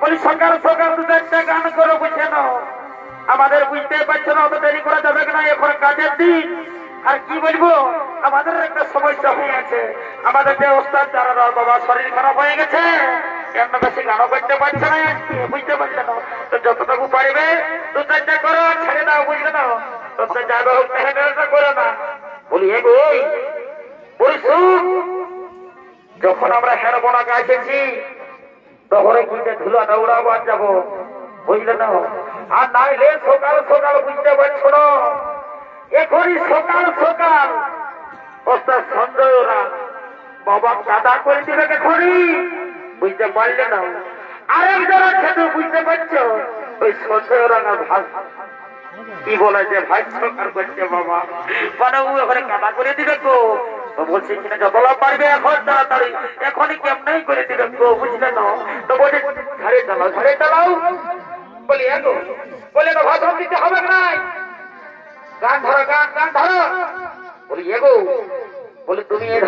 বলি সকাল সকাল দু চারটা গান করে বুঝে নাও আমাদের বুঝতে পারছো না অত দেরি করা যাবে না এখন কাজের দিন আর কি বলবো আমাদের একটা সমস্যা হয়ে আছে আমাদের যে ওস্তাদ যারা বাবা শরীর খারাপ হয়ে গেছে এমন বেশি গানও করতে পারছে না বুঝতে পারছে না তো যতটুকু পারবে দু চারটা করো ছেড়ে দাও বুঝলে না তো যাবে হোক মেহনতটা করো না বলি হে গো বলি যখন আমরা হেরবোনা গাইতেছি তখন কিন্তু ধুলাটা উড়াবো আর যাবো বুঝলে না আর নাইলে সকাল সকাল বুঝতে পারছো না এখনই সকাল সকাল ওস্তাদ সঞ্জয় ওরা বাবা দাদা করে দিবে এখনই বুঝতে পারলে না আরেকজন আছে তো বুঝতে পারছো ওই সঞ্জয় ওরা ভাষ কি বলে যে ভাই সরকার করছে বাবা মানে ও ওখানে কাদা করে দিবে তো বলছি কিনা যতলা পারবে এখন তাড়াতাড়ি এখনই কেমন করে দিবে তো বুঝলে না তো বলছে ঝাড়ে চালাও বলি এগো বলে তো ভাষণ দিতে হবে নাই গান ধরো গান ধরো বলি এগো বলে তুমি এ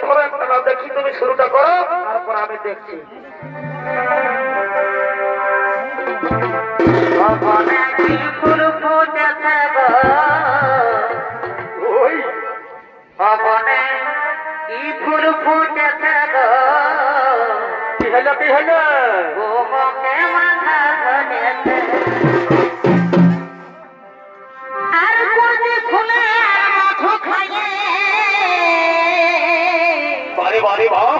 ধরো একটা দেখি তুমি শুরুটা করো তারপর আমি দেখছি ফুল ফুটেছে ওই ভবনে কি ফুল ফুটেছে কি হলো গোমকে মাথা ধরেছে আর কোন ফুলে মধু খাইয়ে বারে বারে বাহ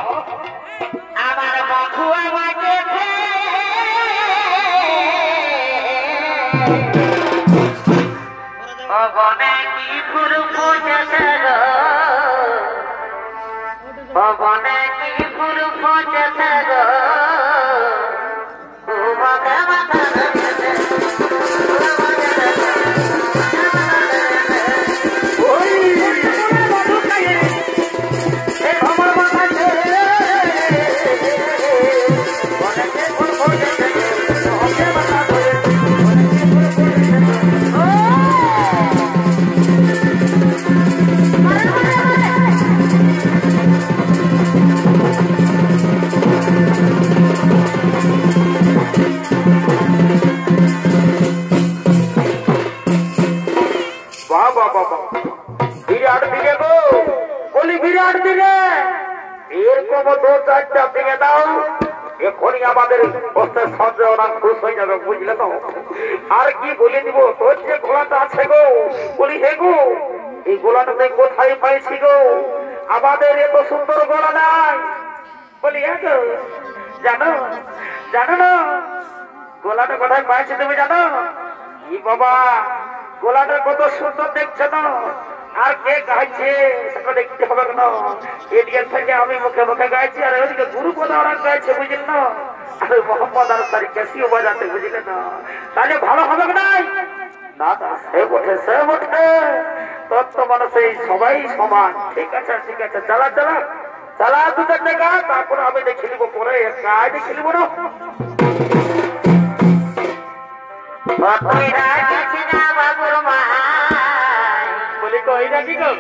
আমার মধু আমাকে ভবনে কি ফুল ফুটেছে ভবনে কি ফুল ফুটেছে এখনই আমাদের সঞ্জয় ওরা খুশ হয়ে যাবে বুঝলে তো আর কি বলে দিব তোর যে গোলাটা আছে গো বলি হে গো এই গোলাটাতে কোথায় পাইছি গো আমাদের এত সুন্দর গোলা নাই বলি হে গো জানো না গোলাটা কোথায় পাইছি তুমি জানো কি বাবা গোলাটা কত সুন্দর দেখছো না আর কে গাইছে সেটা দেখতে হবে না এদিকে থেকে আমি মুখে মুখে গাইছি আর ওদিকে গুরু পদ ওরা গাইছে বুঝলেন না আর মোহাম্মদ আনসারি ক্যাসিও বাজাতে বুঝলেন না তাহলে ভালো হবে নাই না সে বটে তত্ত্ব মানুষে সবাই সমান ঠিক আছে চালা দু চারটে গা তারপর আমি দেখে নিব পরে কাজ দেখে নিব না বলি কই রাখি গো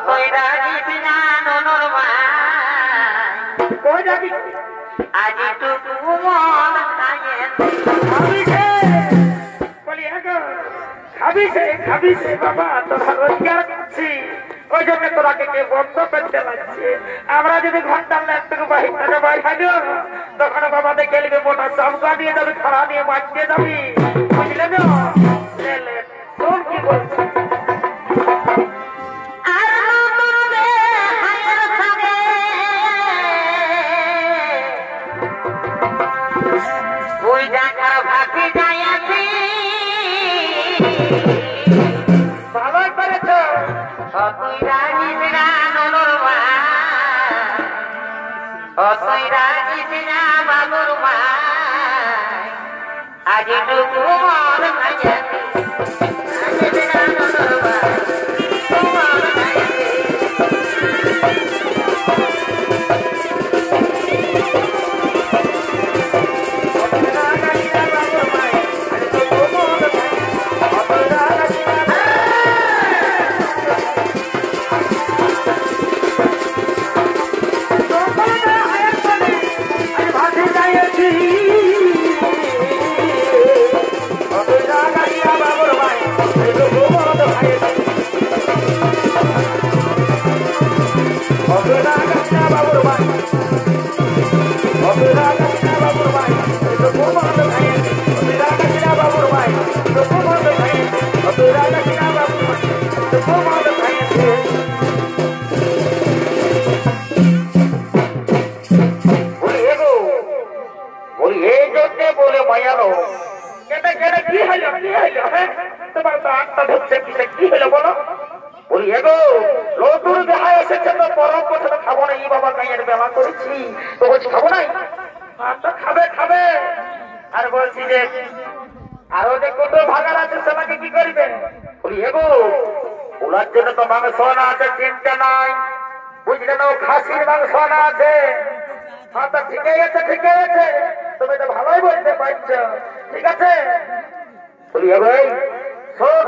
কই রাখি বিনা ননর মা কই রাখি আজ টুকু মন খাইয়ে বলি গো খাবি সে বাবা তোরা রোজগার করছি ওই জন্য তোরাকে কে বন্ধ করতে লাগছে আমরা যদি ঘন্টার একটু বাইরে তখন বাবা দেখে নিবে মোটা চমকা দিয়ে যাবি খাড়া নিয়ে মাছ দিয়ে যাবি বুঝলে না তোর কি বলছি ভালোই করেছ তুই রাগিস না ননর মা তুই রাগিস না বাবুর মা আজ টুকু মন খাইয়ে বলি এই জন্যে বলে মায়ালো কেটে কেটে কি হইল হ্যাঁ তোমার তো আটটা ধরছে কিসে কি হইলো বলো বলি এগো নতুন দেখা এসেছে তো পরম কথা তো খাবো না এই বাবা কাইয়ের বেলা করেছি তো বলছি খাবো নাই আটটা খাবে খাবে আর বলছি যে আরো যে কত ভাগার আছে সেটাকে কি করবে বলি এগো ওনার জন্য তো মাংস আনা আছে চিন্তা নাই বুঝলে না খাসির মাংস আনা আছে হ্যাঁ তা ঠিকই আছে তুমি তো ভালোই বলতে পারছো ঠিক আছে বলি ভাই শোন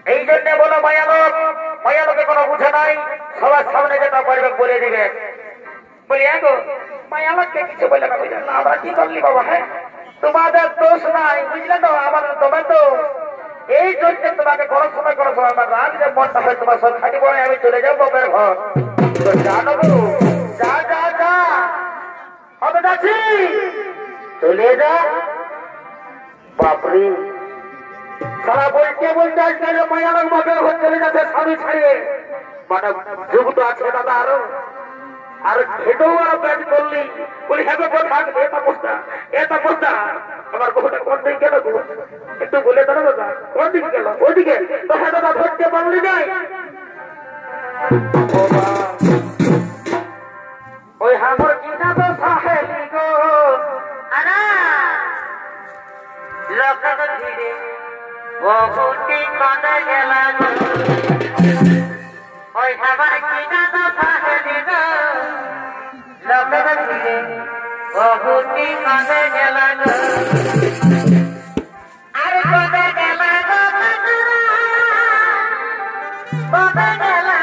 এই জন্য বলো মায়ালোকে কোনো বুঝে নাই সবার সামনে যেটা পারবে বলে দিবে বলি এগো মায়ালোকে কিছু বলে না বুঝলেন না আমরা কি করলি বাবা হ্যাঁ তোমাদের দোষ নাই বুঝলে তো আমার তোমার তো এই জন্য তোমাকে কোনো সময় আমার রাত যে মনটা হয় তোমার সব খাটি পড়ে আমি চলে যাবো বাপের ঘর তো জানো যা হবে যাচ্ছি চলে যা বাপরে সারা বলতে আজকাল মায়ালোক বাপের ঘর চলে যাচ্ছে স্বামী ছাড়িয়ে মানে যুগ তো আছে দাদা আরো আর খেতেও আরো কাজ করলি বলি হ্যাঁ এটা পোস্তা আমার বহুটা কোন দিকে গেল একটু বলে দাঁড়ো দাদা কোন দিকে গেল ওইদিকে তো হ্যাঁ দাদা ধরতে পারলি নাই ওই হামর কিনা তো সাহেলি গো আনা লোকগ ধীরে বহুটি কদে গেলা গো ওই হামর কিনা তো সাহেলি গো লোকগ ধীরে বহুটি কদে গেলা গো আর কদে গেলা গো কদে গেলা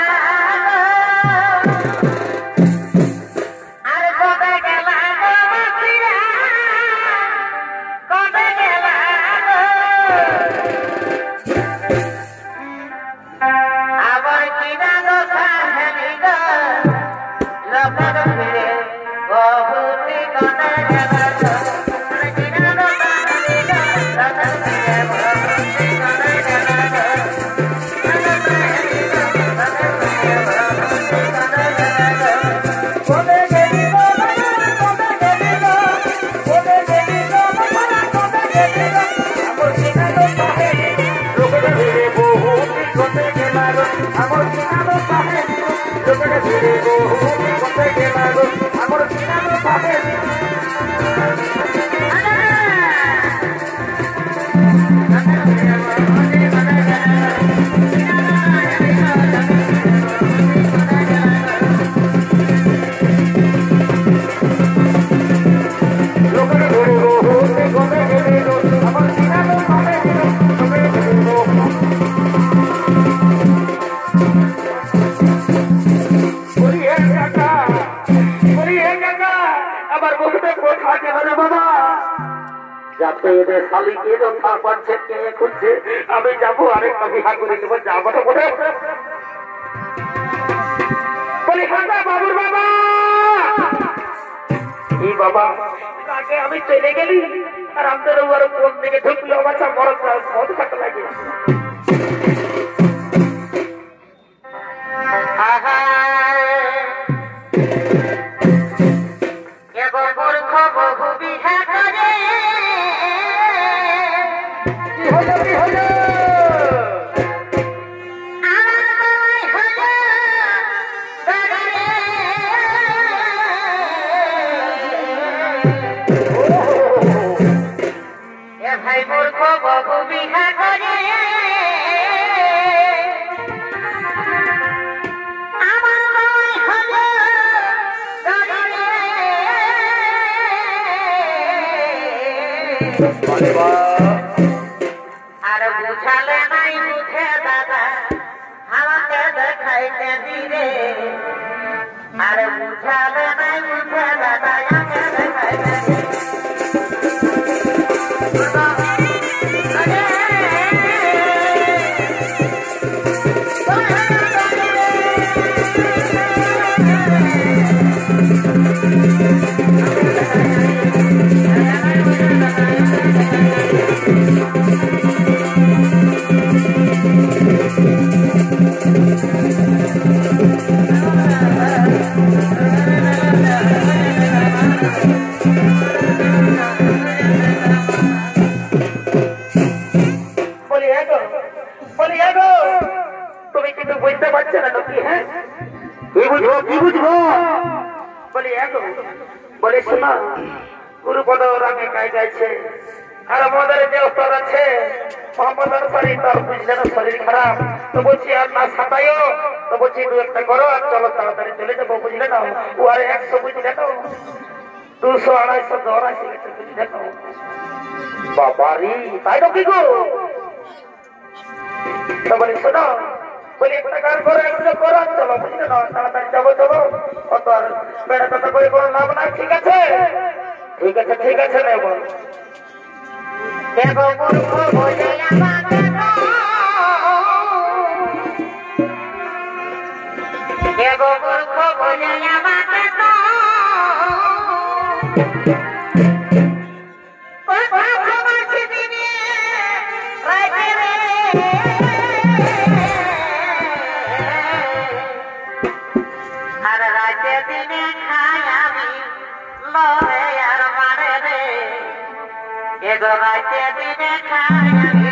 আমি যাবো আরেকটা বিহা করে দেবো যাবো তো বলে বলি হ্যাঁ বাবুর বাবা এই বাবা আগে আমি চলে গেলি আর আমাদের ওর কোন দিকে ঢুকলো বাচ্চা বড় বহুত কাটা লাগে আর বুঝালে নাই বুঝে দাদা আমাকে দেখাইতে দিবে আর বুঝালে নাই বুঝে দাদা আমাকে দেখাইতে গুরুপদ রাগে গাই গাইছে আর আমাদের যে উত্তর আছে মোহাম্মদ আনসারি তার বুঝলেন শরীর খারাপ তো বলছি আর না সাঁতাইও তো বলছি দু একটা করো আর চলো তাড়াতাড়ি চলে যাবো বুঝলে না ও আর 100 বুঝলে না 200 250 জ্বর আসে গেছে বুঝলে না বাবারি তাই তো কি গো তো বলি শোনো বলি একটা কাজ করো একটু করো চলো বুঝলে না তাড়াতাড়ি যাবো চলো অত আর বেড়া কথা করে কোনো লাভ নাই ঠিক আছে ঠিক আছে নেব দেব মূর্খ বলে আমাকে দেব মূর্খ বলে আমাকে আর রাতে দিনে খাই আমি লয়ে আর মারে রে এগো রাতে দিনে খাই আমি